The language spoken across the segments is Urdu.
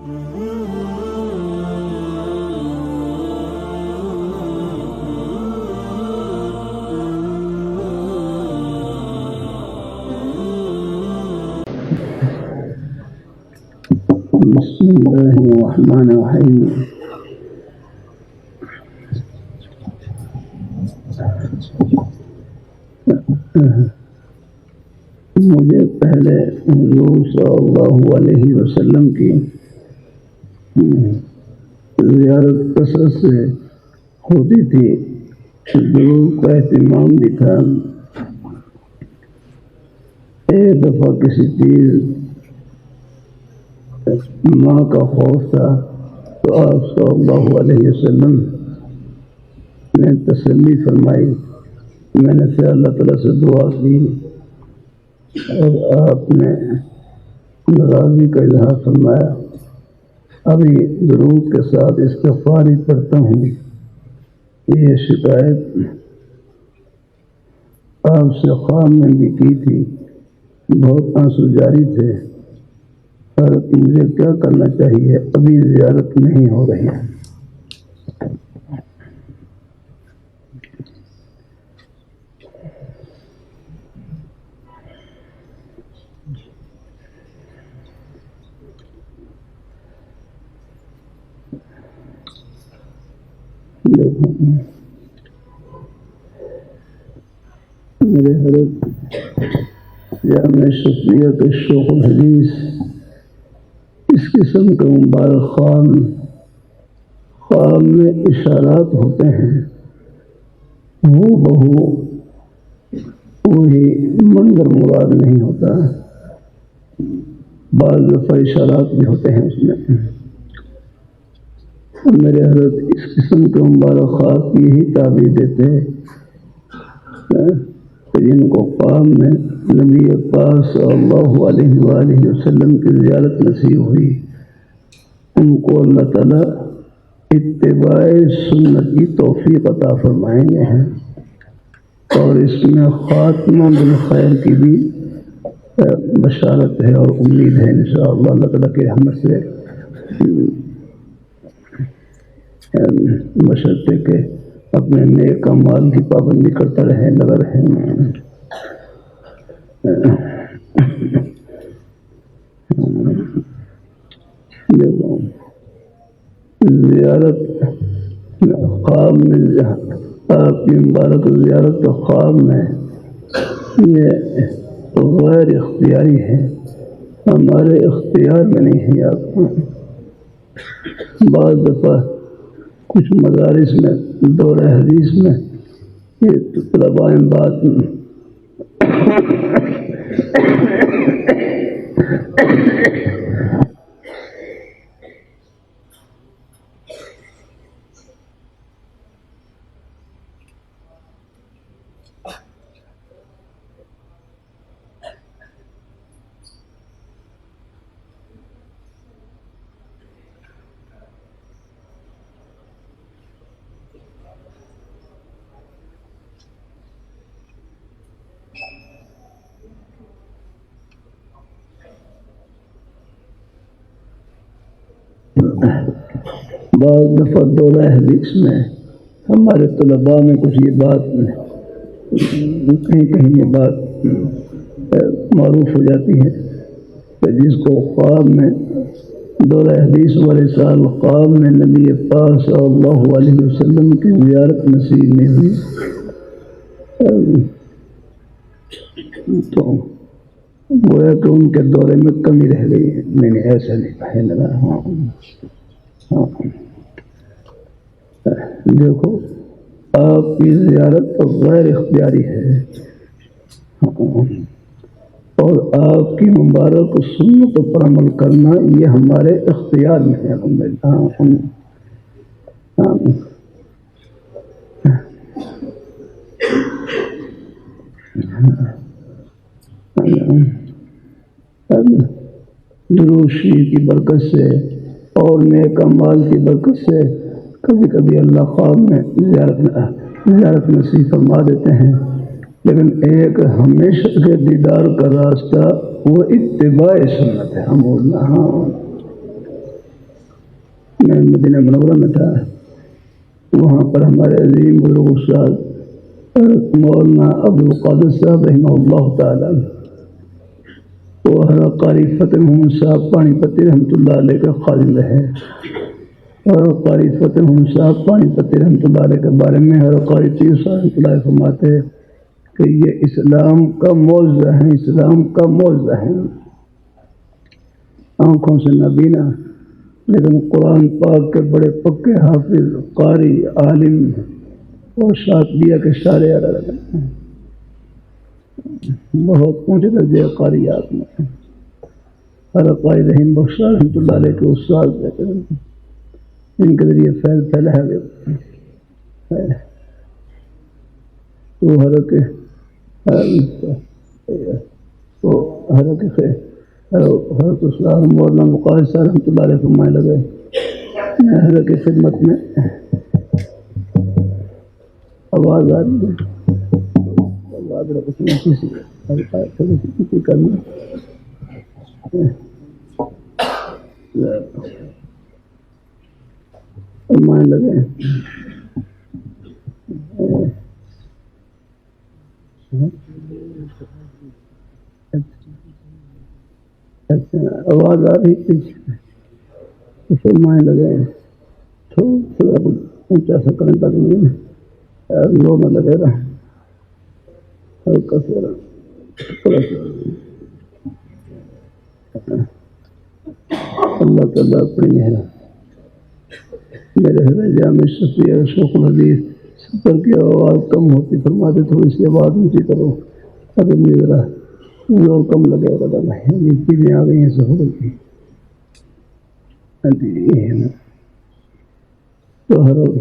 بسم اللہ الرحمن الرحیم۔ مجھے پہلے حضور صلی اللہ علیہ وسلم کی زیارت کثرت سے ہوتی تھی، ضرور کا اہتمام بھی تھا۔ ایک دفعہ کسی چیز ماں کا خوف تھا تو آپ صلی اللہ علیہ وسلم نے تسلی فرمائی۔ میں نے پھر اللہ تعالیٰ سے دعا کی اور آپ نے ناراضی کا اظہار فرمایا۔ ابھی درود کے ساتھ استغفار ہی پڑھتا ہوں۔ یہ شکایت آپ سے خواب میں بھی کی تھی، بہت آنسو جاری تھے۔ حضرت مجھے کیا کرنا چاہیے؟ ابھی زیارت نہیں ہو رہی ہے۔ میرے حضرت جامع شفیعت الشیخ الحدیث اس قسم کا مبارک خواب میں اشارات ہوتے ہیں، وہ بہو وہی منظر مراد نہیں ہوتا، بعض دفعہ اشارات بھی ہوتے ہیں اس میں۔ میرے حضرت اس قسم کے مبارک خواب کی یہی تعبیر دیتے ہیں کہ جن کو خواب میں نبی پاک صلی اللہ علیہ وآلہ وسلم کی زیارت نصیب ہوئی، ان کو اللہ تعالیٰ اتباع سنت کی توفیق عطا فرمائیں گے ہیں، اور اس میں خاتمہ بالخیر کی بھی بشارت ہے اور امید ہے انشاءاللہ۔ اللہ تعالیٰ کی رحمت سے بشرطے کہ اپنے نیک اعمال کی پابندی کرتا رہے، لگا رہے۔ زیارت خواب میں، آپ کی مبارک زیارت خواب میں یہ غیر اختیاری ہے، ہمارے اختیار میں نہیں ہے۔ آپ بعض دفعہ کچھ مدارس میں دورہ حدیث میں یہ طلباء بات بعض دفعہ دورہ حدیث میں ہمارے طلباء میں کچھ یہ بات کہیں یہ بات معروف ہو جاتی ہے کہ جس کو خواب میں دورہ حدیث والے سال خواب میں نبی پاک صلی اللہ علیہ وسلم کی زیارت نصیب نہیں ہوئی تو گویا کہ ان کے دورے میں کمی رہ گئی ہے۔ نہیں ایسا نہیں ہے لگا۔ ہاں دیکھو، آپ کی زیارت تو غیر اختیاری ہے، اور آپ کی مبارک سنت پر عمل کرنا یہ ہمارے اختیار میں ہے۔ درود شریف کی برکت سے اور نیک اعمال کی برکت سے کبھی کبھی اللہ خواب میں زیارت نصیب فرما دیتے ہیں، لیکن ایک ہمیشہ کے دیدار کا راستہ وہ اتباع سنت ہے۔ ہم بولنا میں مدینہ منورہ میں تھا، وہاں پر ہمارے عظیم بزرگ استاد مولانا عبدالقادر صاحب رحمہ اللہ تعالیٰ، وہ حضرت قاری فتح محمد صاحب پانی پتی رحمۃ اللہ علیہ کے خادم رہے، اور قاری فتح محمد صاحب پانی پتی رحمۃ اللہ علیہ کے بارے میں حضرت قاری طیب صاحب رحمۃ اللہ علیہ فرماتے کہ یہ اسلام کا معجزہ ہے، اسلام کا معجزہ ہے، آنکھوں سے نبینا لیکن قرآن پاک کے بڑے پکے حافظ، قاری، عالم اور شاطبیہ کے شارع الگ بہت اونچے درجے قاریات میں حضرت قاری رحیم بخش رحمۃ اللہ علیہ کے استاد رہتے ہیں، ان کے ذریعے فیض پھیلا ہے تو حضرت اسلام مولانا مقاصد صاحب رحمۃ اللہ علیہ فرمانے لگے، میں حضرت کی خدمت میں آواز آ رہی ہے، آواز کسی کرنا فرمانے لگے آواز آ رہی تھی، فرمانے لگے تھوڑا اونچا سا کرنے لگے، لو میں لگے رہا ہلکا سا اللہ تعالیٰ اپنی ہے میرے حضرت جامع شفیع شوق الحدیث سفر کی آواز کم ہوتی، فرماتے تھوڑی سی آواز اونچی کرو ابھی مجھے ذرا زور کم لگے گا، چیزیں آ گئی ہیں سہولت کی تو حضرت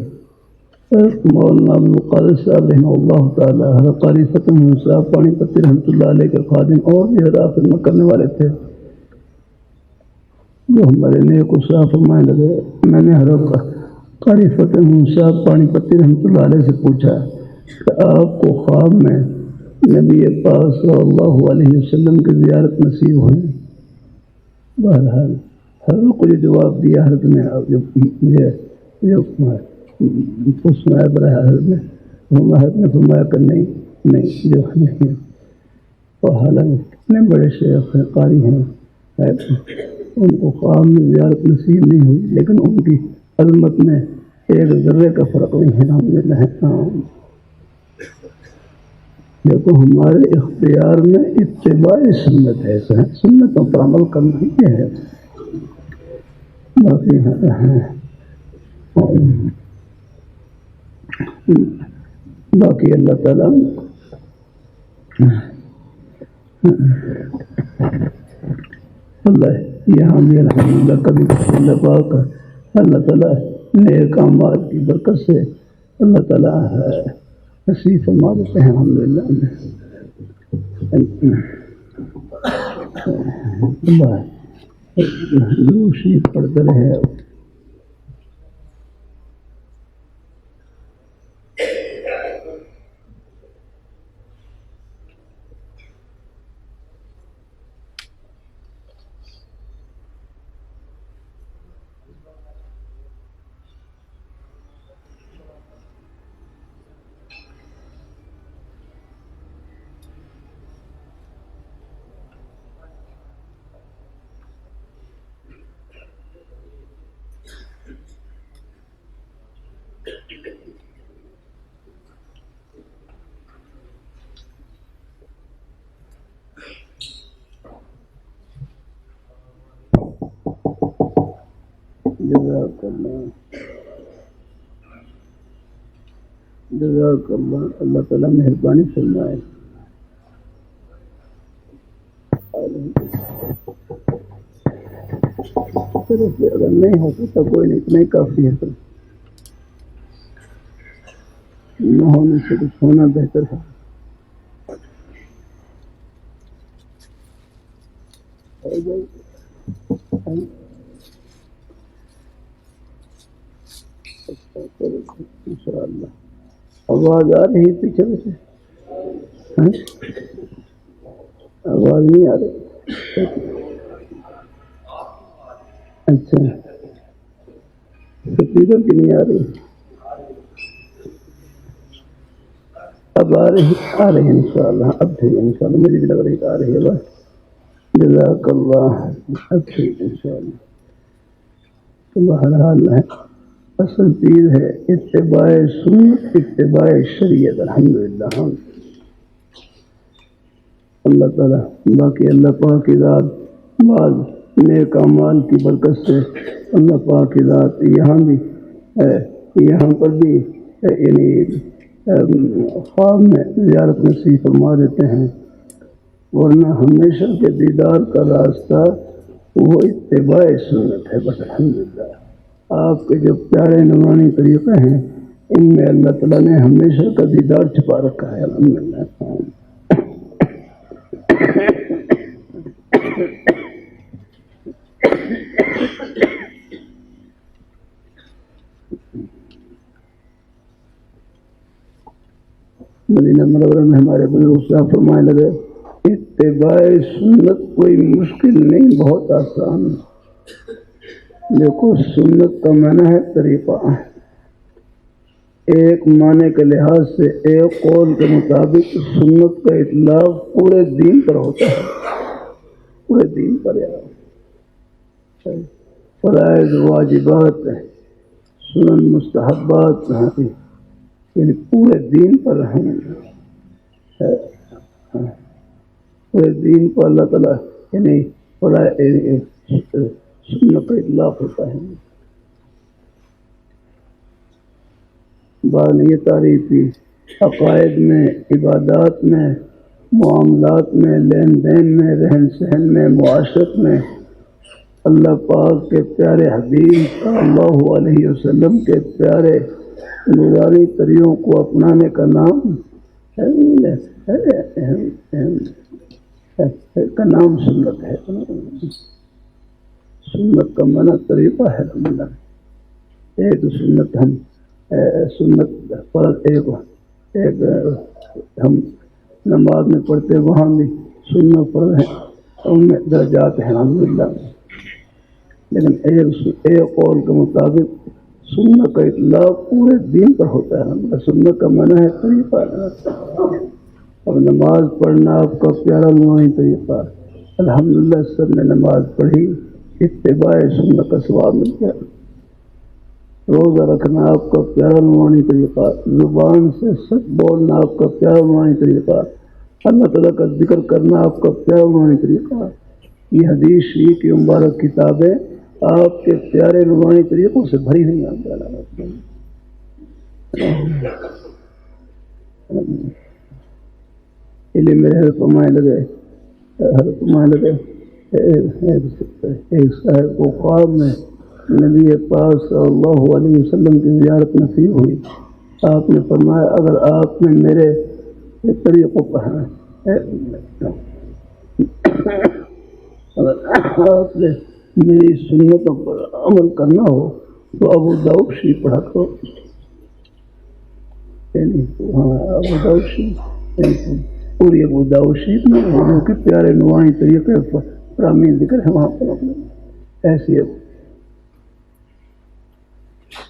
مولانا عبدالقادر صاحب رحمہ اللہ تعالیٰ، حضرت قاری فتح محمد صاحب پانی پتی رحمۃ اللہ علیہ کے خادم اور بھی حضرات خدمت کرنے والے تھے، جو ہمارے نیک صاحب فرمانے لگے، میں نے حضرت قاری فتح محمد صاحب پانی پتی رحمۃ اللہ علیہ سے پوچھا کہ آپ کو خواب میں نبی پاک صلی اللہ علیہ وسلم کی زیارت نصیب ہوئی؟ بہرحال حضرت کو جو جواب دیا حضرت نے مجھے سنایا بڑا حضرت نے فرمایا کہ نہیں جو نہیں، اور حالانکہ کتنے بڑے شیخ قاری ہیں ان کو خواب میں زیارت نصیب نہیں ہوئی، لیکن ان کی عظمت میں ایک ذرے کا فرق نہیں ہے، الحمدللہ۔ دیکھو ہمارے اختیار میں اتباع سنت ہے، سنتوں پر عمل کرنا ہی ہے، باقی اللہ تعالیٰ اللہ یہاں بھی الحمدللہ کبھی اللہ پاک اللہ تعالیٰ نیک اعمال کی برکت سے اللہ تعالیٰ نصیب فرما دیتے ہیں الحمدللہ۔ اللہ روشنی پڑتے رہے۔ جزاک اللہ، اللہ تعالیٰ مہربانی فرمائے۔ اگر نہیں ہو سکتا کوئی نہیں، اتنا ہی کافی ہے، نہ ہونے سے کچھ ہونا بہتر ہے۔ انشاءاللہ آواز آ رہی پیچھے سے؟ آواز نہیں آ رہی؟ اچھا سپیکر کی نہیں آ رہی؟ اب آ رہی انشاءاللہ، اب ٹھیک انشاءاللہ، مجھے بھی لگ رہی کہ آ رہی ہے بس. جزاک اللہ. اب ٹھیک انشاءاللہ. تو بہرحال ہے، اصل چیز ہے اتباع سنت، اتباع شریعت. الحمدللہ ہم اللہ تعالیٰ، باقی اللہ پاک کی ذات بعض نیک اعمال کی برکت سے اللہ پاک کی ذات یہاں بھی یہاں پر بھی یعنی خواب میں زیارت نصیب فرما دیتے ہیں، ورنہ ہمیشہ کے دیدار کا راستہ وہ اتباع سنت ہے. بس الحمدللہ آپ کے جو پیارے نورانی طریقے ہیں ان میں اللہ تعالیٰ نے ہمیشہ کا دیدار چھپا رکھا ہے. الحمدللہ. مدینہ منورہ میں ہمارے بزرگ صاحب فرمائے لگے اتباع سنت کوئی مشکل نہیں، بہت آسان. دیکھو سنت کا معنی ہے طریقہ. ایک معنی کے لحاظ سے ایک قول کے مطابق سنت کا اطلاق پورے دین پر ہوتا ہے، پورے دین پر. فرائض واجبات سنن مستحبات یعنی پورے دین پر ہم پورے دین پر اللہ تعالیٰ یعنی سنت کا اطلاق ہوتا ہے. بعد یہ تعریفی عقائد میں، عبادات میں، معاملات میں، لین دین میں، رہن سہن میں، معاشرت میں اللہ پاک کے پیارے حبیب صلی اللہ علیہ وسلم کے پیارے نورانی طریقوں کو اپنانے کا نام سنت ہے. سنت کا معنی طریقہ ہے. ایک سنت ہم سنت فرض ایک ہم نماز میں پڑھتے وہاں بھی سنت فرض ہیں، ان میں درجات ہیں الحمدللہ. لیکن ایک قول کے مطابق سنت کا اطلاق پورے دین پر ہوتا ہے. سنت کا معنی ہے طریقہ. اب نماز پڑھنا آپ کا پیارا نورانی طریقہ. الحمدللہ سب نے نماز پڑھی، اتباع سنت کا ثواب مل گیا. روزہ رکھنا آپ کا پیارا نورانی طریقہ، زبان سے سچ بولنا آپ کا پیارا نورانی طریقہ، اللہ تعالیٰ کا ذکر کرنا آپ کا پیارا نورانی طریقہ. یہ حدیث شریف کی مبارک کتابیں آپ کے پیارے نورانی طریقوں سے بھری ہوئی ہیں. علم میرے حضرت فرمائے لگے ایک صاحب کو خواب میں نبی پاک صلی اللہ علیہ وسلم کی زیارت نصیب ہوئی. آپ نے فرمایا اگر آپ نے میرے طریقوں پر اگر آپ نے میری سنتوں پر عمل کرنا ہو تو ابو داؤد شریف پڑھا کرو. ابو داؤد شریف پوری ابو داؤد شریف میں جو کہ پیارے نورانی طریقے فرامین ذکر ہے وہاں پر اپنے ایسی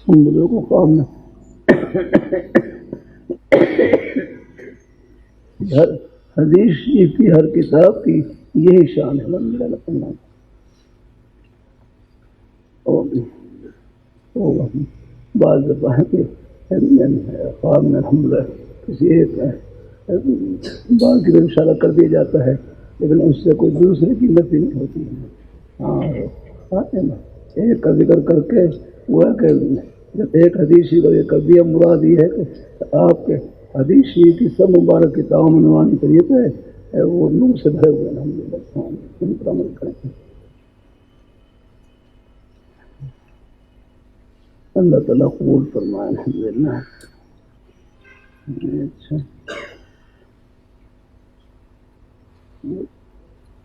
ان بزرگوں کو خواب میں حدیث شریف کی ہر کتاب کی یہی شان ہے. بعض دفعہ ہے کہ خواب میں الحمدللہ کسی ایک بعض کی اشارہ کر دیا جاتا ہے لیکن اس سے کوئی دوسرے کی نفی نہیں ہوتی ہے. ایک کا ذکر کر کے وہ ہے کہ جب ایک حدیثی کو یہ کر دیا مراد یہ ہے کہ آپ کے حدیثی کی سب مبارک کتابوں میں نورانی طریقے ہے وہ نور سے بھرے ہوئے الحمدللہ ان پر عمل کریں. اللہ تعالیٰ قبول فرمائے الحمدللہ. اچھا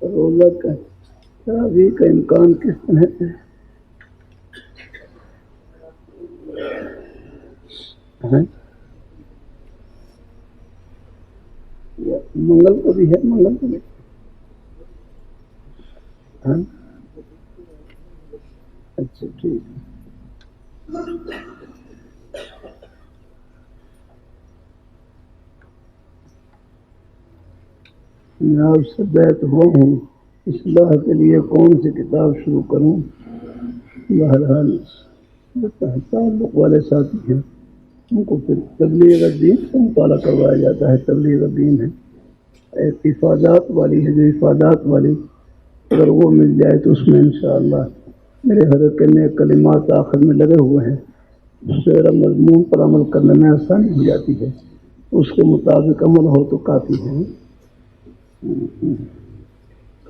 روزہ کا تراویح کا امکان کس طرح ہے؟ منگل کو بھی ہے، منگل کو بھی اچھا ٹھیک ہے. میں آپ سے بیعت ہوا ہوں اصلاح کے لیے کون سی کتاب شروع کروں؟ بہرحال تعلق والے ساتھی ہیں ان کو پھر تبلیغ الدین سے مطالعہ کروایا جاتا ہے. تبلیغ الدین ہے ایک افادات والی ہے، جو افادات والی اگر وہ مل جائے تو اس میں انشاءاللہ میرے حضرت کے نئے کلمات آخر میں لگے ہوئے ہیں، اس سے میرا مضمون پر عمل کرنے میں آسانی ہو جاتی ہے. اس کے مطابق عمل ہو تو کافی ہے.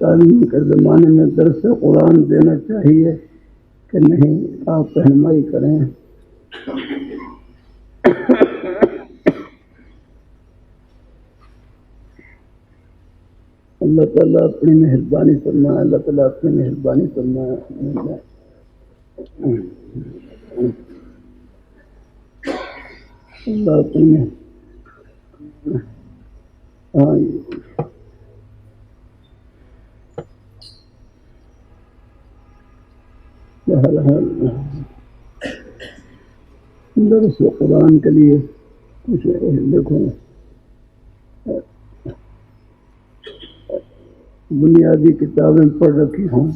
تعلیم کے زمانے میں درس قرآن دینا چاہیے کہ نہیں؟ آپ رہنمائی کریں. اللہ تعالیٰ اپنی مہربانی فرمائے. اللہ تعالیٰ اپنی مہربانی فرمائے. اللہ اپنی ہاں درس قرآن کے لیے کچھ دیکھو بنیادی کتابیں پڑھ رکھی ہوں.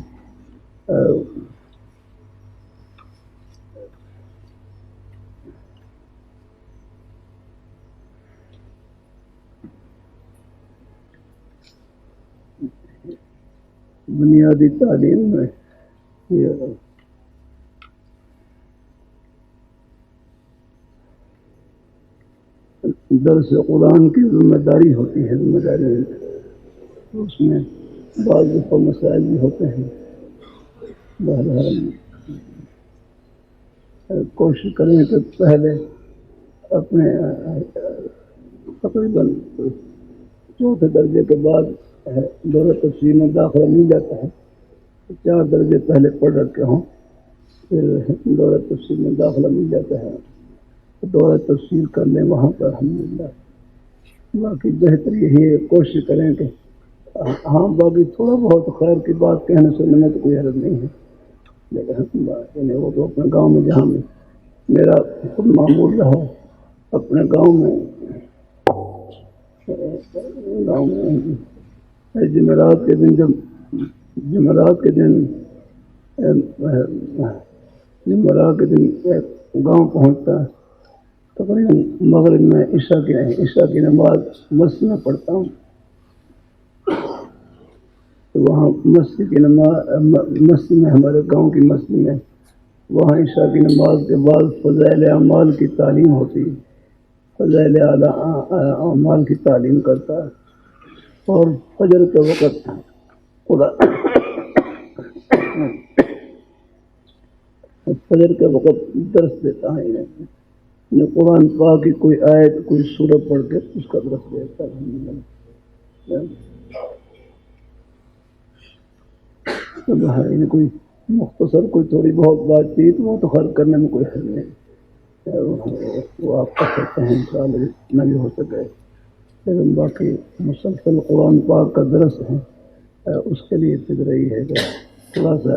بنیادی تعلیم میں درس قرآن کی ذمہ داری ہوتی ہے. ذمہ داری اس میں بعض دفعہ مسائل بھی ہوتے ہیں. بہرحال کوشش کریں کہ پہلے اپنے تقریباً چوتھے درجے کے بعد دورہ تفسیر میں داخلہ مل جاتا ہے. 4 درجے پہلے پڑھ رکھے ہوں پھر دورہ تفسیر میں داخلہ مل جاتا ہے. دورہ تفسیر کر لیں وہاں پر الحمدللہ. باقی بہتر یہی ہے کوشش کریں کہ ہاں باقی تھوڑا بہت خیر کی بات کہنے سننے میں تو کوئی حرج نہیں ہے، لیکن وہ تو اپنے گاؤں میں جہاں میں میرا خود معمول رہا اپنے گاؤں میں جمعرات کے دن گاؤں پہنچتا ہے تقریباً مغرب میں عشاء کی نماز مسجد میں پڑھتا ہوں. تو وہاں مسجد میں ہمارے گاؤں کی مسجد میں وہاں عشاء کی نماز کے بعد فضائل اعمال کی تعلیم ہوتی ہے. فضائل اعمال کی تعلیم کرتا ہے اور فجر کے وقت درس دیتا ہے. قرآن پاک کی کوئی آیت کوئی سورت پڑھ کے اس کا درس دیتا ہے. کوئی مختصر کوئی تھوڑی بہت بات چیت وہ تو خرچ کرنے میں کوئی حل نہیں، وہ آپ کر سکتے ہیں انشاءاللہ جتنا بھی ہو سکے. لیکن باقی مسلسل قرآن پاک کا درس ہے اس کے لیے فکر رہی ہے کہ تھوڑا سا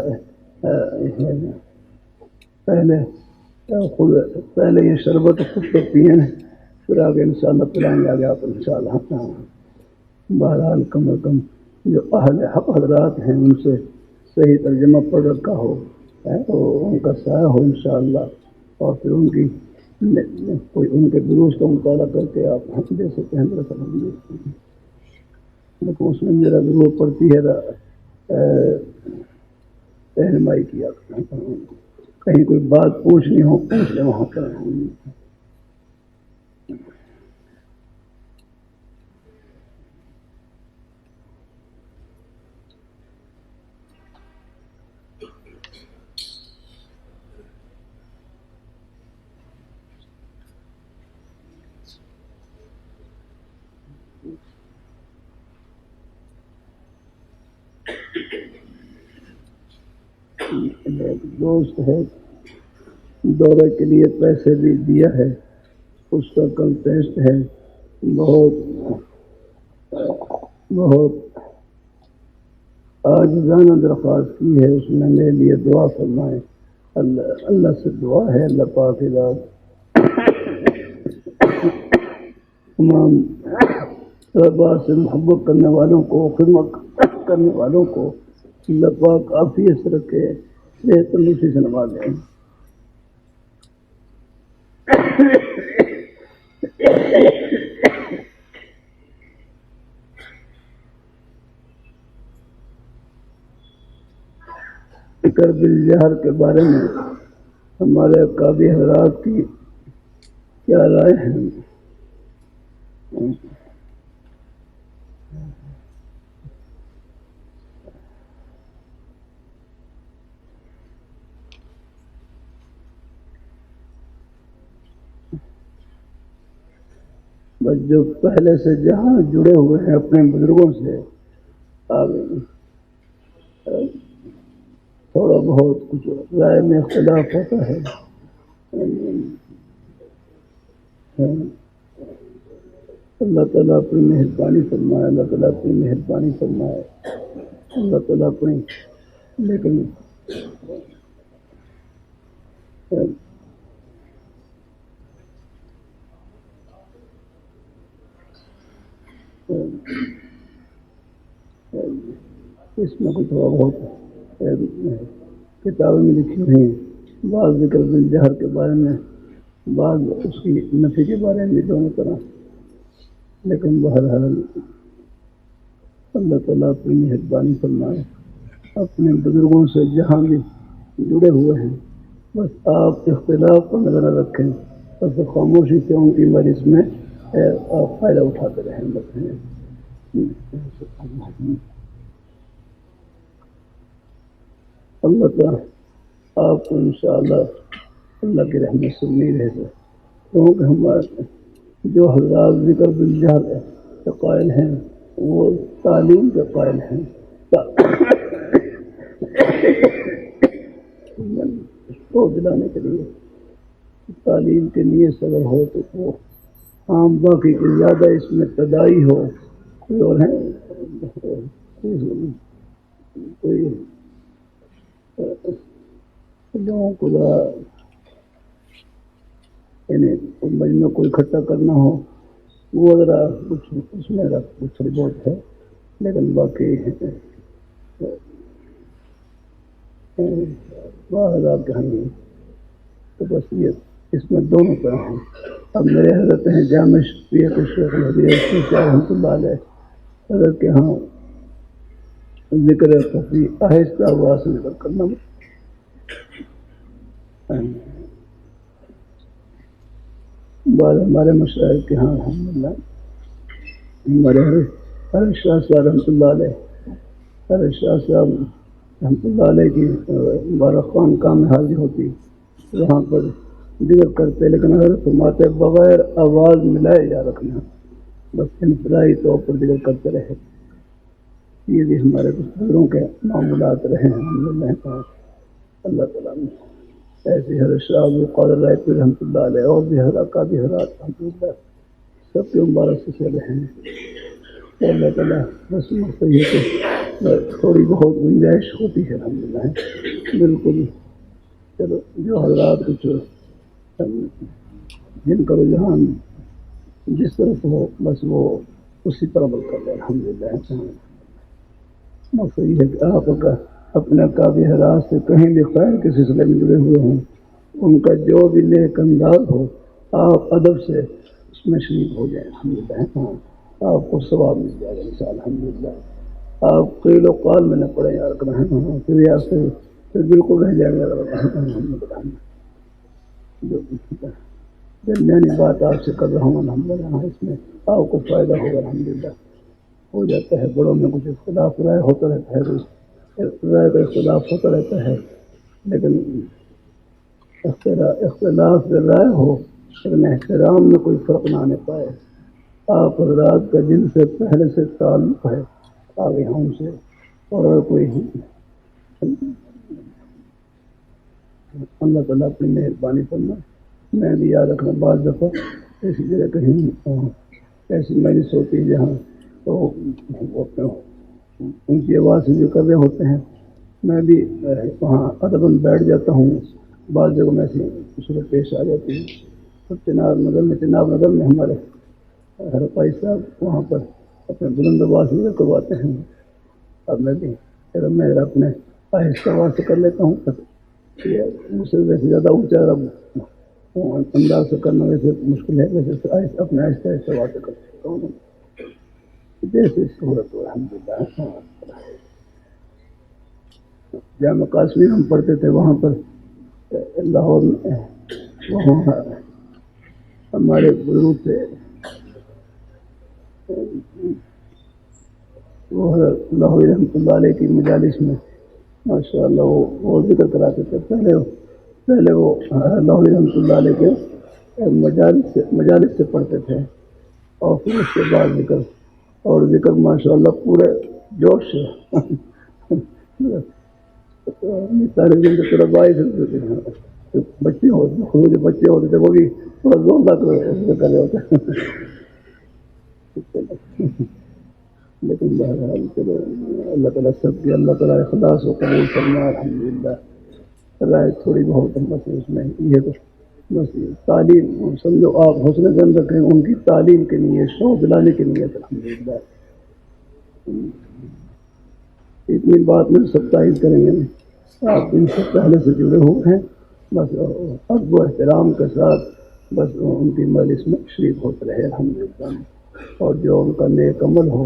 پہلے یہ شربت خود کو پئیں پھر آگے انشاءاللہ پلائیں گے آگے آپ انشاءاللہ. بہرحال کم از کم جو اہل حق حضرات ہیں ان سے صحیح ترجمہ پڑھ رکھا ہو تو ان کا سایہ ہو انشاءاللہ، اور پھر ان کی کوئی ان کے دروس کا مطالعہ کر کے آپ دے سکتے ہیں. لیکن اس میں میرا ضرورت پڑتی ہے رہنمائی کیا کہیں کوئی بات پوچھنی ہو پوچھ لیں وہاں پر. ایک دوست ہے دورے کے لیے پیسے بھی دیا ہے، اس کا کل ٹیسٹ ہے. بہت عاجزانہ درخواست کی ہے اس نے میرے لیے دعا فرمائے. اللہ سے دعا ہے اللہ پاک کی ذات تمام طلباء سے محبت کرنے والوں کو، خدمت کرنے والوں کو اللہ پاک عافیت سے رکھے، صحت تندرستی سے نوازے۔ ذکر بالجہر کے بارے میں ہمارے قاضی حضرات کی کیا رائے ہیں؟ بس جو پہلے سے جہاں جڑے ہوئے ہیں اپنے بزرگوں سے، آگے تھوڑا بہت کچھ رائے میں اختلاف ہوتا ہے، اللہ تعالیٰ اپنی مہربانی فرمائے، اللہ تعالیٰ اپنی مہربانی فرمائے، اللہ تعالیٰ اپنی، لیکن اس میں کچھ تھوڑا بہت کتابیں میں لکھی ہوئی ہیں، بعض ذکر بالجہر کے بارے میں، بعض اس کی نفی کے بارے میں، دونوں طرح، لیکن بہرحال اللہ تعالیٰ اپنی مہربانی فرمائے، اپنے بزرگوں سے جہاں بھی جڑے ہوئے ہیں بس آپ اختلاف کو نظر رکھیں، بس خاموشی سے ان کی مجلس میں آپ فائدہ اٹھاتے رہیں بس۔ اللہ تعالیٰ آپ کو انشاءاللہ اللہ کی رحمت سے امید ہے، کیونکہ ہمارے جو حضرات ذکر بالجہر کے قائل ہیں وہ تعلیم کے قائل ہیں، اس کو دلانے کے لیے تعلیم کے نیت سے اگر ہو تو وہ عام، باقی کی زیادہ اس میں تدائی ہو، کوئی اور ہے کوئی لوگوں کو یعنی مجمع کو اکٹھا کرنا ہو، وہ ذرا کچھ اس میں کچھ تھوڑی بہت ہے، لیکن باقی آپ کے ہیں تو بس یہ اس میں دونوں طرح ہیں۔ اب میرے حضرت ہیں جامع شفیع شیخ رحمۃ اللہ علیہ، حضرت کے ہاں ذکر خفی آہستہ آواز سے ذکر کرنا، بعض ہمارے مشاہد کے ہاں الحمدللہ ہمارے حضرت شاہ صاحب رحمۃ اللہ علیہ، حضرت شاہ صاحب رحمۃ اللہ علیہ کی مبارک خانقاہ میں حاضری ہوتی، وہاں پر ذکر کرتے، لیکن حضرت فرماتے بغیر آواز ملائے یا رکھنا، بس انفرادی طور پر ذکر کرتے رہے۔ یہ بھی ہمارے کچھ بزرگوں کے معمولات رہے ہیں الحمدللہ۔ اللہ تعالیٰ نے ایسے حضرت شاہ عبدالقادر رائے رحمۃ اللہ علیہ اور بھی حضرات کا بھی حضرات الحمدللہ سب کے مبارک سے رہے ہیں۔ اللہ تعالیٰ بس مقصد یہ کہ تھوڑی بہت گنجائش ہوتی ہے الحمدللہ، بالکل۔ چلو جو حضرات کچھ جن کا رجحان جس طرف ہو بس وہ اسی پر عمل کر لیں الحمدللہ۔ مقصد یہ ہے کہ آپ کا اپنے قاضی حضرات سے کہیں بھی خیر کے سلسلے میں جڑے ہوئے ہوں، ان کا جو بھی نیک انداز ہو آپ ادب سے اس میں شریک ہو جائیں الحمدللہ، آپ کو ثواب مل جائے گا انشاءاللہ الحمدللہ۔ آپ قیل و قال میں نہ پڑیں یار پھر یا پھر بالکل رہ جائے گا الحمدللہ۔ جو درمیانی بات آپ سے کر رہا ہوں الحمدللہ، اس میں آپ کو فائدہ ہوگا الحمدللہ۔ ہو جاتا ہے بڑوں میں کچھ اختلاف رائے ہوتا رہتا ہے، رائے کا اختلاف ہوتا رہتا ہے، لیکن اختلاف رائے ہو لیکن احترام میں کوئی فرق نہ آنے پائے۔ آپ حضرات کا جن سے پہلے سے تعلق ہے آگے ہم سے، اور کوئی اللہ تعالیٰ اپنی مہربانی فرمائے۔ میں بھی یاد رکھنا بعض دفعہ ایسی جگہ کہیں ایسی مجلس ہوتی ہے جہاں تو ان کی آواز سے جو کر رہے ہوتے ہیں، میں بھی وہاں ادباً بیٹھ جاتا ہوں، بعض جگہوں میں ایسی صورت پیش آ جاتی ہے. تو چناب نگر میں ہمارے حرفائی صاحب وہاں پر اپنے بلند آواز میں کرواتے ہیں. اب میں بھی میں اپنے آہستہ آواز سے کر لیتا ہوں. مجھ سے ویسے زیادہ اونچا انداز سے کرنا ویسے مشکل ہے. ویسے اپنے آہستہ آواز سے کر سکتا ہوں جیسے صورت ہو. الحمدللہ. جامع کاشمیر ہم پڑھتے تھے وہاں پر لاہور میں. وہاں ہمارے بزرگ تھے وہ لاہور رحمۃ اللہ علیہ کی مجالس میں ماشاء اللہ وہ ذکر کراتے تھے. پہلے وہ لاہور رحمۃ اللہ علیہ کے مجالس سے پڑھتے تھے اور پھر اس کے بعد ذکر ماشاء اللہ پورے جوش سے سارے دن کے طرف بچے ہوتے تھے وہ بھی تھوڑا زور کر رہے ہوتے. لیکن بہرحال چلو اللہ تعالیٰ سب کی اللہ تعالیٰ اخلاص و قبول فرمائے. الحمدللہ. رائے تھوڑی بہت بس اس میں یہ کچھ بس تعلیم سمجھو آپ حسن زن رکھیں ان کی تعلیم کے لیے شوق دلانے کے لیے. الحمدللہ. اتنی بات میں سب تعریف کریں گے. آپ ان سے پہلے سے جڑے ہوئے ہیں بس ادب و احترام کے ساتھ بس ان کی مجلس میں شریک ہوتے رہے. الحمدللہ. اور جو ان کا نیک عمل ہو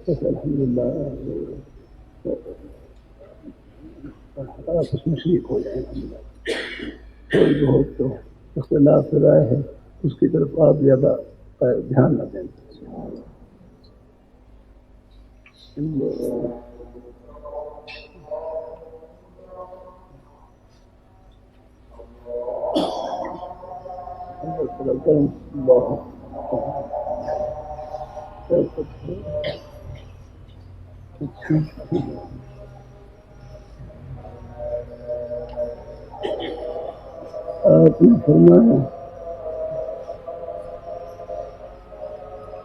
بس الحمدللہ اس میں شریک ہو جائیں. کوئی بہت تو اختلاف رائے ہے اس کی طرف آپ زیادہ دھیان نہ دیں. آپ نے فرمایا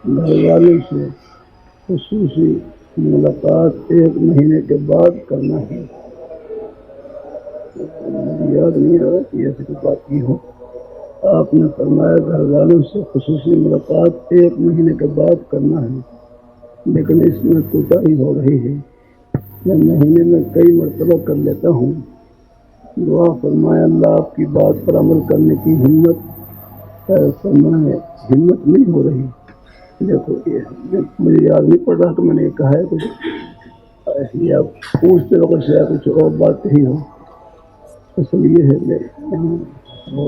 گھر والوں سے خصوصی ملاقات 1 مہینے کے بعد کرنا ہے. یاد نہیں آ رہا کہ ایسی کوئی بات کی ہو. آپ نے فرمایا گھر والوں سے خصوصی ملاقات 1 مہینے کے بعد کرنا ہے لیکن اس میں کوتاہی ہو رہی ہے. میں مہینے میں کئی مرتبہ کر لیتا ہوں. دعا فرمائے اللہ آپ کی بات پر عمل کرنے کی فرمائے. ہمت نہیں ہو رہی. دیکھو یہ مجھے یاد نہیں پڑ رہا کہ میں نے یہ کہا ہے کچھ یا پوچھتے وقت سے کچھ اور بات کہی ہو. اصل یہ ہے وہ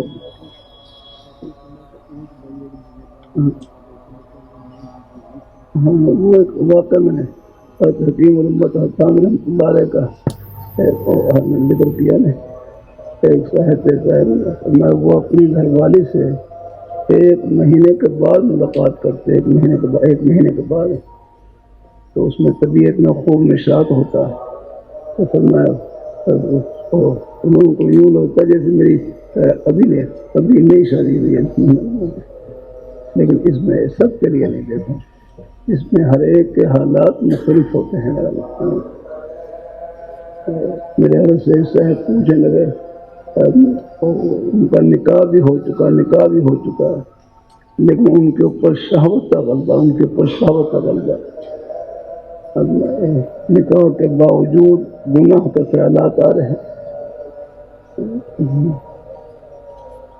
ایک واقعہ میں نے حکیم الامت حسان رحمۃ اللہ علیہ کا ذکر کیا نے. ایک صاحب میں وہ اپنی گھر والی سے 1 مہینے کے بعد ملاقات کرتے. 1 مہینے کے بعد تو اس میں طبیعت میں خوب نشاط ہوتا ہے. تو فرمایا انہوں کو یوں لگتا جیسے میری ابھی نئی شادی ہوئی ہے. لیکن اس میں سب کے لیے نہیں دیکھو. اس میں ہر ایک کے حالات مختلف ہوتے ہیں. میرے حضرت سے صاحب پوچھنے لگے ان کا نکاح بھی ہو چکا لیکن ان کے اوپر شہوت کا غلبہ. نکاح کے باوجود گناہ کے خیالات آ رہے ہیں.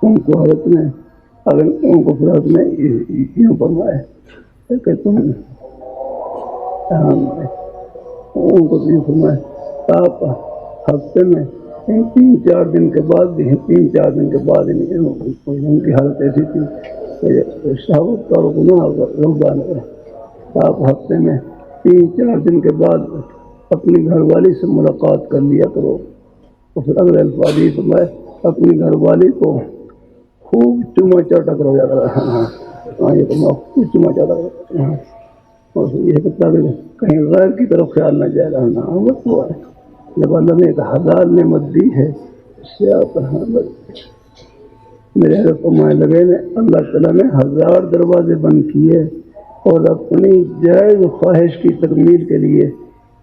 ان کو حضرت نے یوں فرمایا کہ تم ان کو یوں فرمایا آپ ہفتے میں 3-4 دن کے بعد بھی 3-4 دن کے بعد ان کی حالت ایسی تھی کہ شہوت کا گناہ غلبہ لگا. آپ ہفتے میں 3-4 دن کے بعد اپنی گھر والی سے ملاقات کر لیا کرو. تو پھر اگلے الفاظ یہ فرمائے اپنی گھر والی کو خوب چما چاٹا کرو جا کر. یہ تو خوب چما چاٹا کرو. اور یہ کتنا کہیں غیر کی طرف خیال نہ جائے رہنا. وہ جب اللہ نے ایک 1000 نعمت دی ہے اس سے آپ میرے حضرت فرمانے لگے نے اللہ تعالیٰ نے 1000 دروازے بند کیے اور اپنی جائز خواہش کی تکمیل کے لیے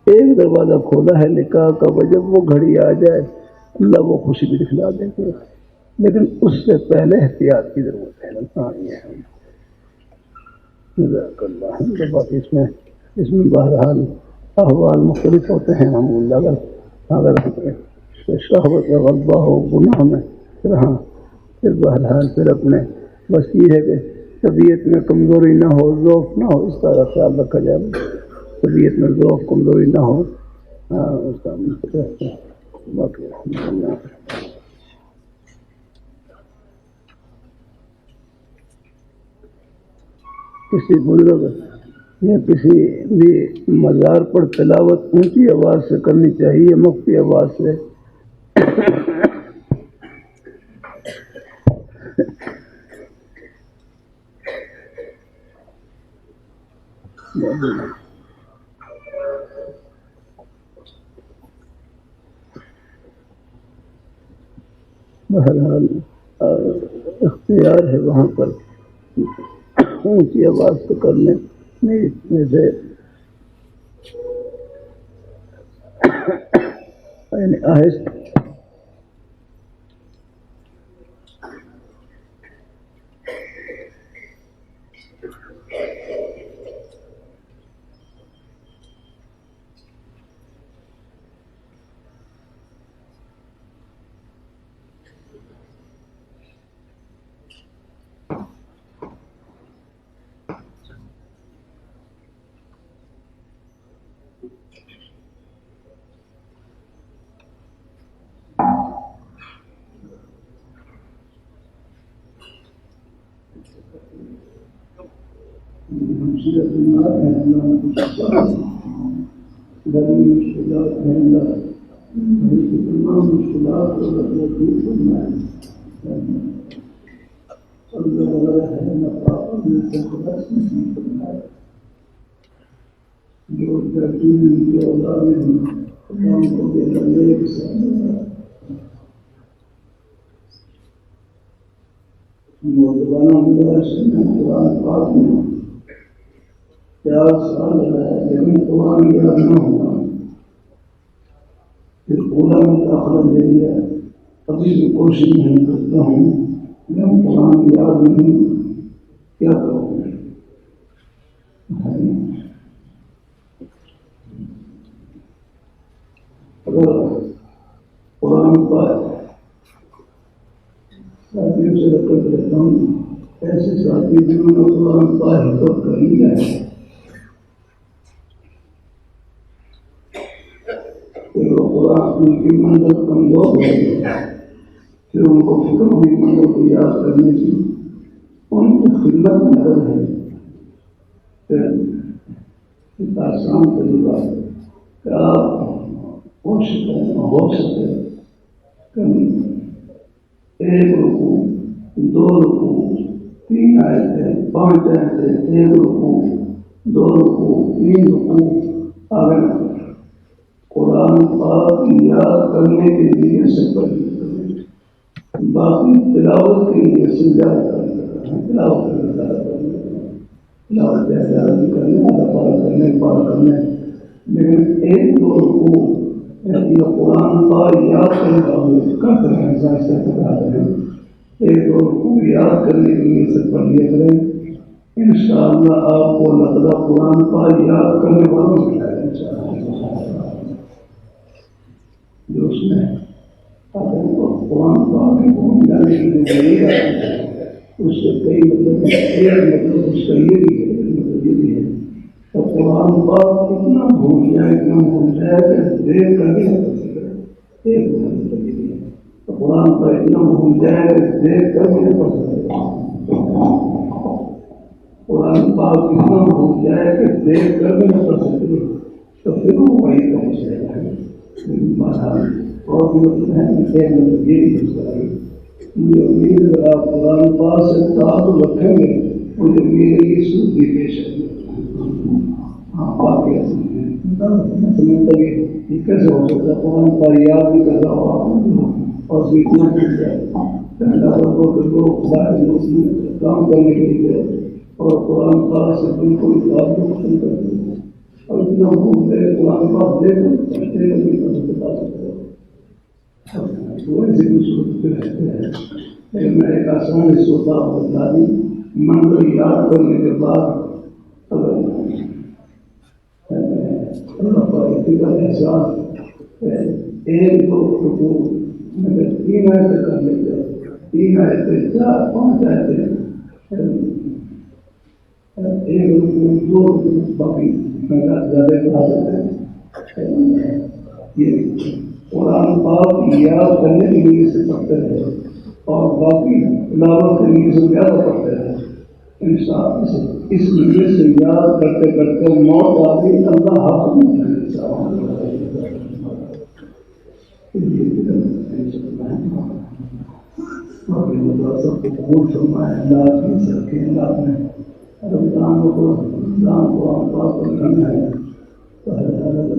ایک دروازہ کھولا ہے نکاح کا. جب وہ گھڑی آ جائے اللہ وہ خوشی بھی دکھلا دیں گے، لیکن اس سے پہلے احتیاط کی ضرورت ہے نا. یہ جزاک اللہ. باقی اس میں بہرحال احوال مختلف ہوتے ہیں. ہم اگر شہوت و غلبہ ہو گناہ میں پھر بہرحال پھر اپنے بس یہ ہے کہ طبیعت میں کمزوری نہ ہو، ضعف نہ ہو، اس طرح خیال رکھا جائے. طبیعت میں ضعف کمزوری نہ ہو، اس کا باقی کسی بزرگ یا کسی بھی مزار پر تلاوت اونچی آواز سے کرنی چاہیے، مخفی آواز سے. بہرحال اختیار ہے وہاں پر اونچی آواز سے کرنے میں سے یعنی آہستہ قرآن یاد نہ ہوگا، پھر اولا میں داخلہ لے لیا. ابھی بھی کوشش نہیں کرتا ہوں، میں قرآن یاد نہیں، کیا کروں؟ اگر قرآن پائے ساتھیوں سے رکھ لیتا ہوں، ایسے ساتھی جنہوں نے قرآن پائے حفظ کر لیا ہے، ان کی منزل کمزور ہو گئی، پھر ان کو فکر ہوئی منزل کو یاد کرنے کی، ان کی خدمت میں نظر ہے. پھر آسان طریقہ کہ آپ کوشش کریں ہو سکے کبھی 1 رکوع 2 رکوع 3 آیتیں 5 آیتیں 1 رکوع 2 رکوع 3 رکوع اگر قرآن پاک یاد کرنے کے لیے سے پڑھی، باقی تلاوت کے لیے سے زیادہ کرنے، تلاوت کرنے زیادہ کرنے پارا کرنے، لیکن 1-2 رکوع یہ قرآن پاک یاد کرنے کا کرتے ہیں، ہیں 1-2 رکوع یاد کرنے کے لیے سے پڑھ لیا کریں. انشاءاللہ آپ کو اللہ تعالیٰ قرآن پاک یاد کرنے والوں کی جو اس میں قرآن پاک کو ملانے کی جو دلیل ہے اس سے کئی مطلب اس کا یہ بھی ہے، مطلب یہ بھی ہے کہ قرآن پاک اتنا بھول جائے کہ دیکھ کر بھی ایک مطلب یہ بھی ہے قرآن پاک اتنا بھول جائے کہ دیکھ کر بھی نہیں پڑھ سکتے. قرآن پاک اتنا بھول جائے کہ دیکھ کر بھی نہیں پڑھ سکتے، تو پھر وہ وہی کا مسئلہ ہے. اور مطلب ہے مطلب یہ بھی اس طرح مجھے امید ہے آپ قرآن پاک سے تعلق رکھیں گے، مجھے امید ہے یہ سود بھی پیش ہے. ہاں باقی سمجھتا یہ کیسے ہو سکتا ہے قرآن پاک یاد بھی کر رہا ہوا اور اتنا ٹوٹ جائے کام کرنے کے لیے اور قرآن پاک سے بالکل تعلق ختم کر دیں اور اتنا بھول گئے قرآن پاک دے کر ویسے بھی سوچتے رہتے ہیں لیکن میں ایک آسانی سوتا ہوں بتا دی منظر یاد کرنے کے بعد اگر اللہ کا احساس ایک دو رکوع مگر 3 آیتیں کر لیتے 3 آیتیں 4 5 آیتیں ایک رکوع 2 رکوع باقی زیادہ بڑھا دیتے ہیں یہ قرآن پاک یاد کرنے کے لیے سے پڑھتے ہیں اور باقی تلاوت کے لیے سے زیادہ پڑھتے ہیں انسان اس لیے سے یاد کرتے کرتے موت آ گئی اللہ حق رمضان کو ہم پاک کرنا ہے تو اللہ تعالیٰ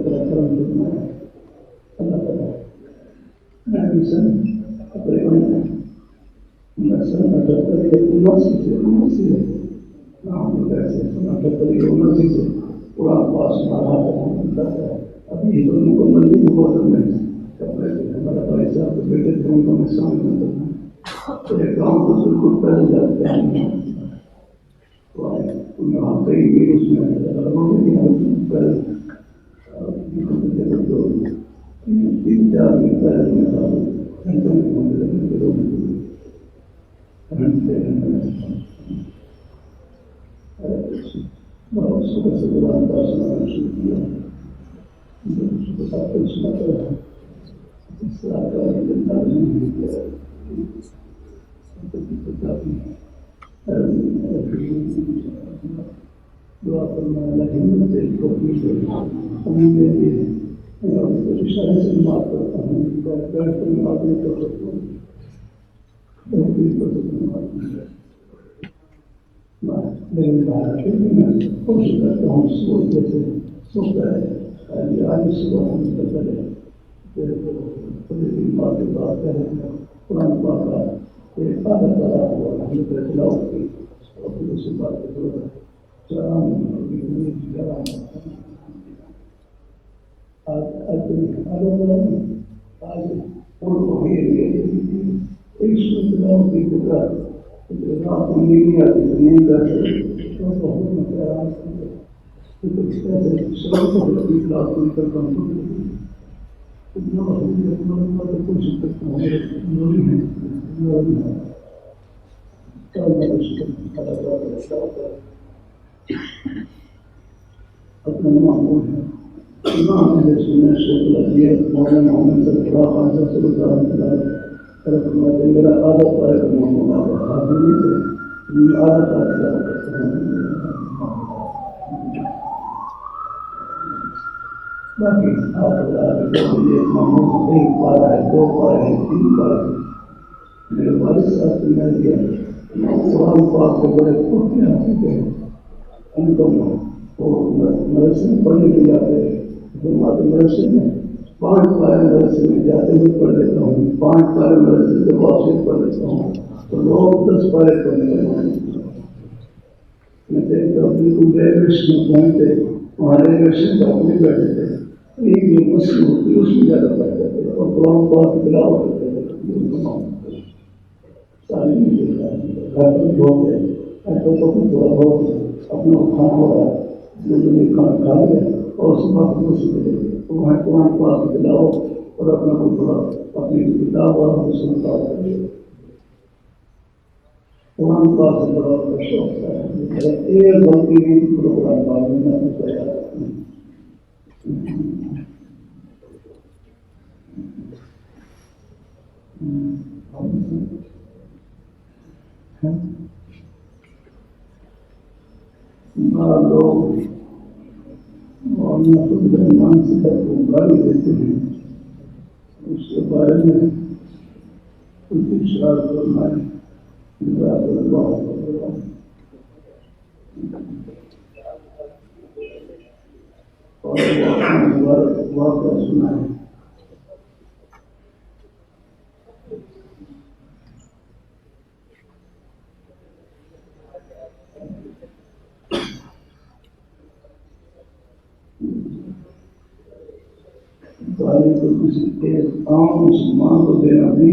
بھائی کو کسی ایک عام مسلمان کو دینا بھی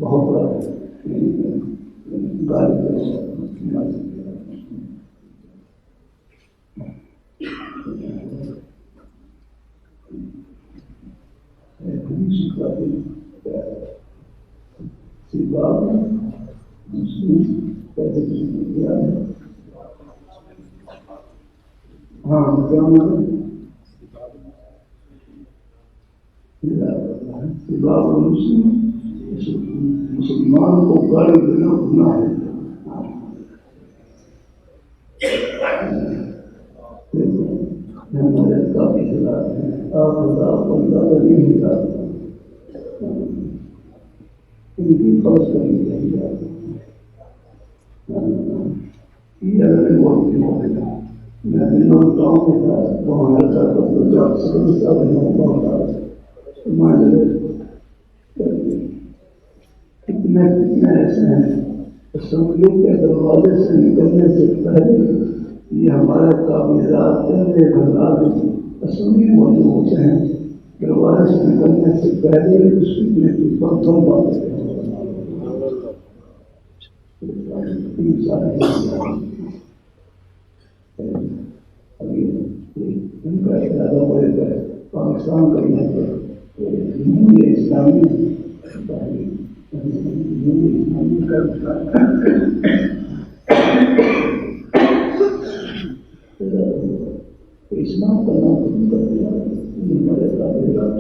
بہت بڑا غالب ہاں کیا مسلمان کو گاڑی دینا گناہ ہے. ہمارے کافی خلاف ہیں 8,000 ان کی فرض کرنی چاہیے. میں دنوں گاؤں میں تھا تو ہمارے کتنے ایسے ہیں اسمبلی کے دروازے سے نکلنے سے پہلے یہ ہمارے کاغذات اسمبلی موجود ہوتے ہیں. دروازے سے نکلنے سے پہلے اس کی بات ان کا ارادہ بڑے گا پاکستان کرنے پر جمہوریہ اسلامی اسلام کا نام قبول کر دیا. ہمارے کاغذات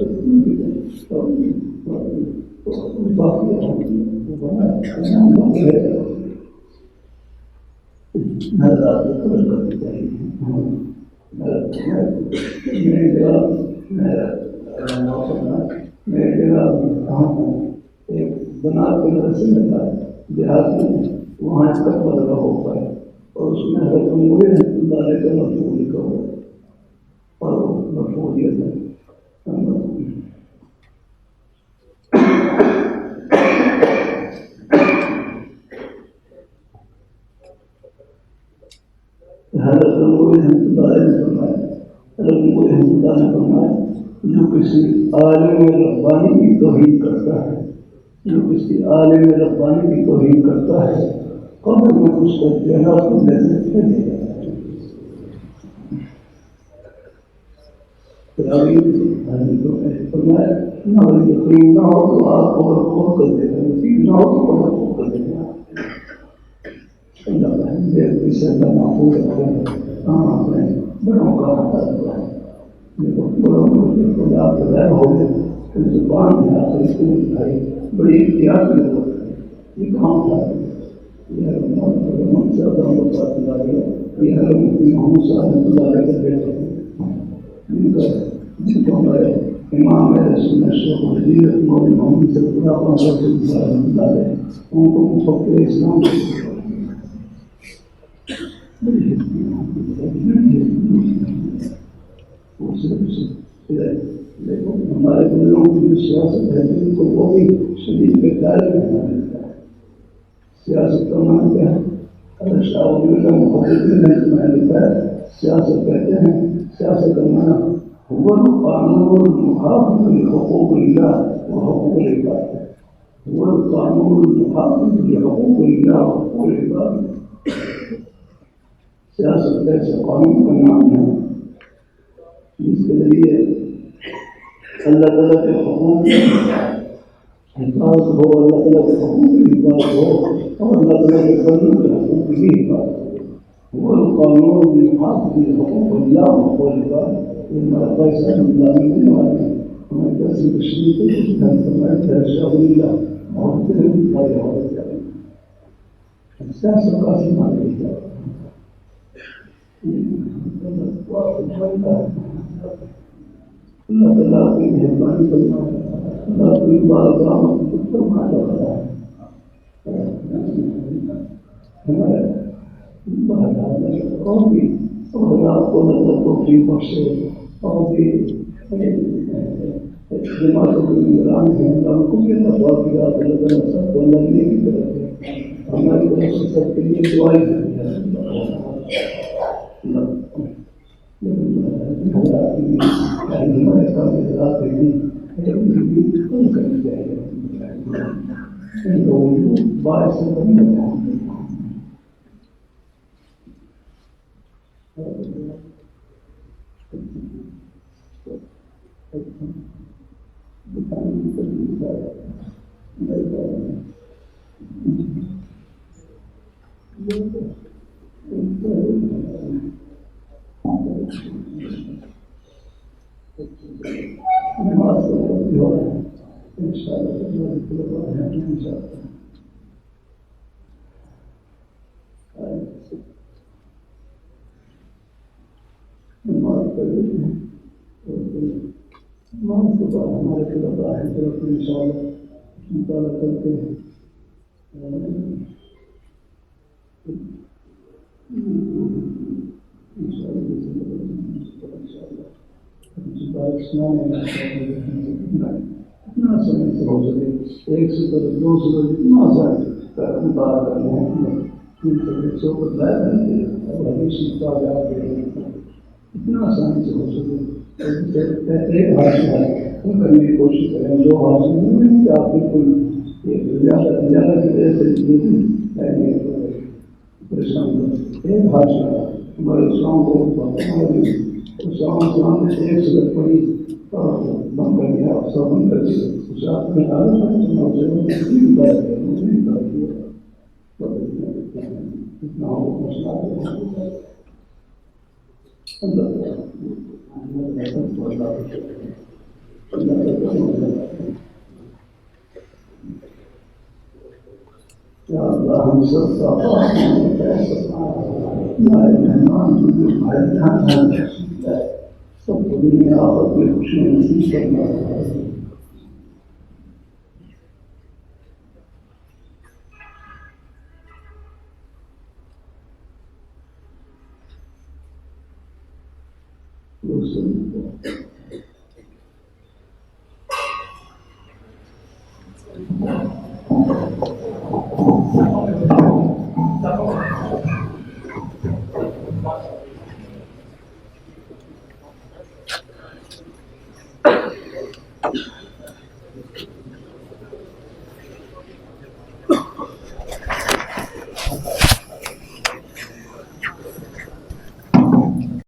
میری جگہ ایک بنا کے مدرسے میں تھا دیہات میں وہاں تک بدلا ہوتا ہے اور اس میں حضرت عمر ڈالے کا مفہوم لکھا ہوا اور مفہولیت ہے. حضرت عمر نے فرمایا جو کسی عالم ربانی کی توہین کرتا ہے کی توہین کرتا ہے قبر میں کچھ کو دینا تو لینے سے فرمایا نہ یقین نہ ہو تو آپ قبر کھول کر دے گا, یقین نہ ہو تو قبر کھول کر دے گا. بڑوں کا بڑی احتیاط کی ضرورت ہے. یہ کہاں تھا یہ محمد صاحب کے بیٹے جن کو ہمارے امام سنت شیخ محمد ان کو مفکر اسلام ہمارے دلوں کی جو سیاست ہے ان کو وہ بھی شدید کے دائرے میں ملتا ہے. سیاست کا معنی کیا ہے؟ اگر شاہ ولی کا مخالف میں لکھا ہے سیاست کہتے ہیں سیاست کا معنی هو القانون المحافظ لحقوق الله وحقوق العباد. هو القانون المحافظ لحقوق الله وحقوق العباد. سیاست ایسے قانون کا نام ہے جس کے ذریعے اللہ تعالیٰ کے حقوق حفاظت ہو, اللہ تعالیٰ کے حقوق کی حفاظت ہو اور اللہ تعالیٰ کے بندوں کے حقوق کی حفاظت ہو. وہ قانون المحافظ لحقوق اللہ وحقوق العباد. یہ ہمارا پیسہ اللہ ملنے والے ہیں. ہمیں کیسے تشریح کے شاہ اللہ محبت ہماری حفاظت کریں. سیاست کا سیما نہیں ہے. اللہ تعالیٰ کی مہربانی کرنا اللہ کی بارگاہ میں فرمایا رہا ہے. ہمارے اور بھی اور آپ کو نظر توفیق بخشے اور بھی جماعتوں کے نگران ہیں. اللہ کو بھی اللہ پاک کی رات اللہ تعالیٰ سب کو اللہ لینے کی طرف ہے. ہماری طرف سے سب کے لیے دعائیں کریں. ہمارے کام ذات نہیں کم کرنی چاہیے ان لوگوں کو باعث نہیں بنا ہمارے طلبا ہے طرف انشاءاللہ مطالعہ کرتے ہیں اتنا سمے سے ہو سکے ایک سے پہلے دو سے پہلے اتنا آسان مطالعہ کرنا ہے اتنا آسانی سے ہو سکے ایک حاصل ہے ان کرنے کی کوشش کریں جو حاصل نہیں کہ آپ بالکل زیادہ کی وجہ سے پریشان ایک حاصل ہے ہمارے اسلام کو اسلام نے ایک سے پڑھی بند کر دیا سب بند کر دیا اس آپ میں اتنا ہو مسئلہ یا اللہ ہم سب کا ہمارے مہمان ہمارے سب کو دنیا آخرت میں خوشی نصیب کرنا ہے